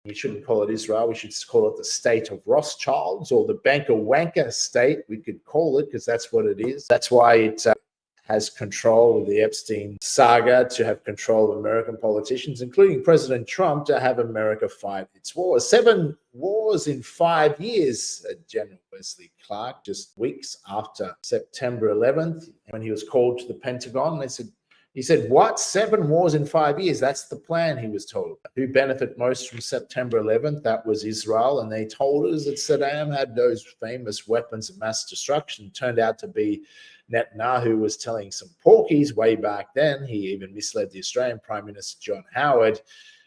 We shouldn't call it Israel. We should call it the state of Rothschilds, or the banker wanker state, we could call it, because that's what it is. That's why it has control of the Epstein saga, to have control of American politicians, including President Trump, to have America fight its wars. 7 wars in 5 years, General Wesley Clark, just weeks after September 11th, when he was called to the Pentagon. He said, what? 7 wars in 5 years? That's the plan, he was told. Who benefited most from September 11th? That was Israel. And they told us that Saddam had those famous weapons of mass destruction. It turned out to be Netanyahu was telling some porkies way back then. He even misled the Australian Prime Minister, John Howard.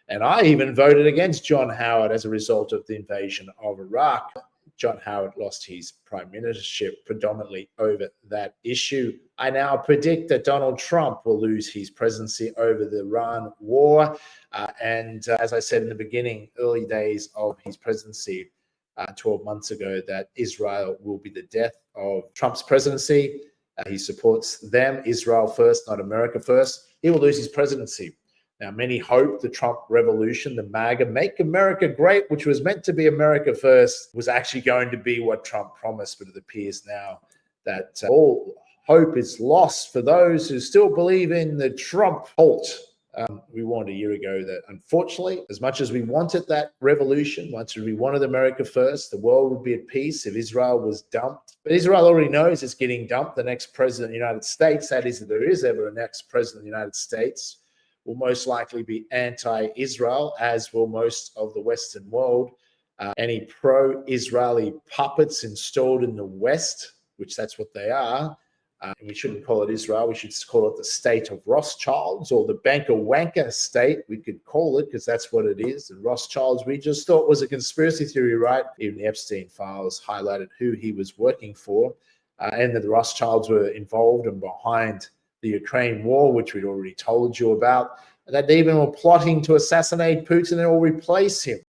And I even voted against John Howard as a result of the invasion of Iraq. John Howard lost his prime ministership predominantly over that issue. I now predict that Donald Trump will lose his presidency over the Iran war. As I said in the beginning, early days of his presidency, 12 months ago, that Israel will be the death of Trump's presidency. He supports them, Israel first, not America first. He will lose his presidency. Now, many hope the Trump revolution, the MAGA, Make America Great, which was meant to be America first, was actually going to be what Trump promised. But it appears now that all hope is lost for those who still believe in the Trump cult. We warned a year ago that, unfortunately, as much as we wanted that revolution, much as we wanted America first, the world would be at peace if Israel was dumped. But Israel already knows it's getting dumped. The next president of the United States, that is, if there is ever a next president of the United States, will most likely be anti-Israel, as will most of the Western world. Any pro-Israeli puppets installed in the West, which that's what they are, we shouldn't call it Israel. We should call it the state of Rothschilds, or the banker wanker state, we could call it, because that's what it is. And Rothschilds, we just thought was a conspiracy theory, right? Even the Epstein files highlighted who he was working for, and that the Rothschilds were involved and behind the Ukraine war, which we'd already told you about, that they even were plotting to assassinate Putin or replace him.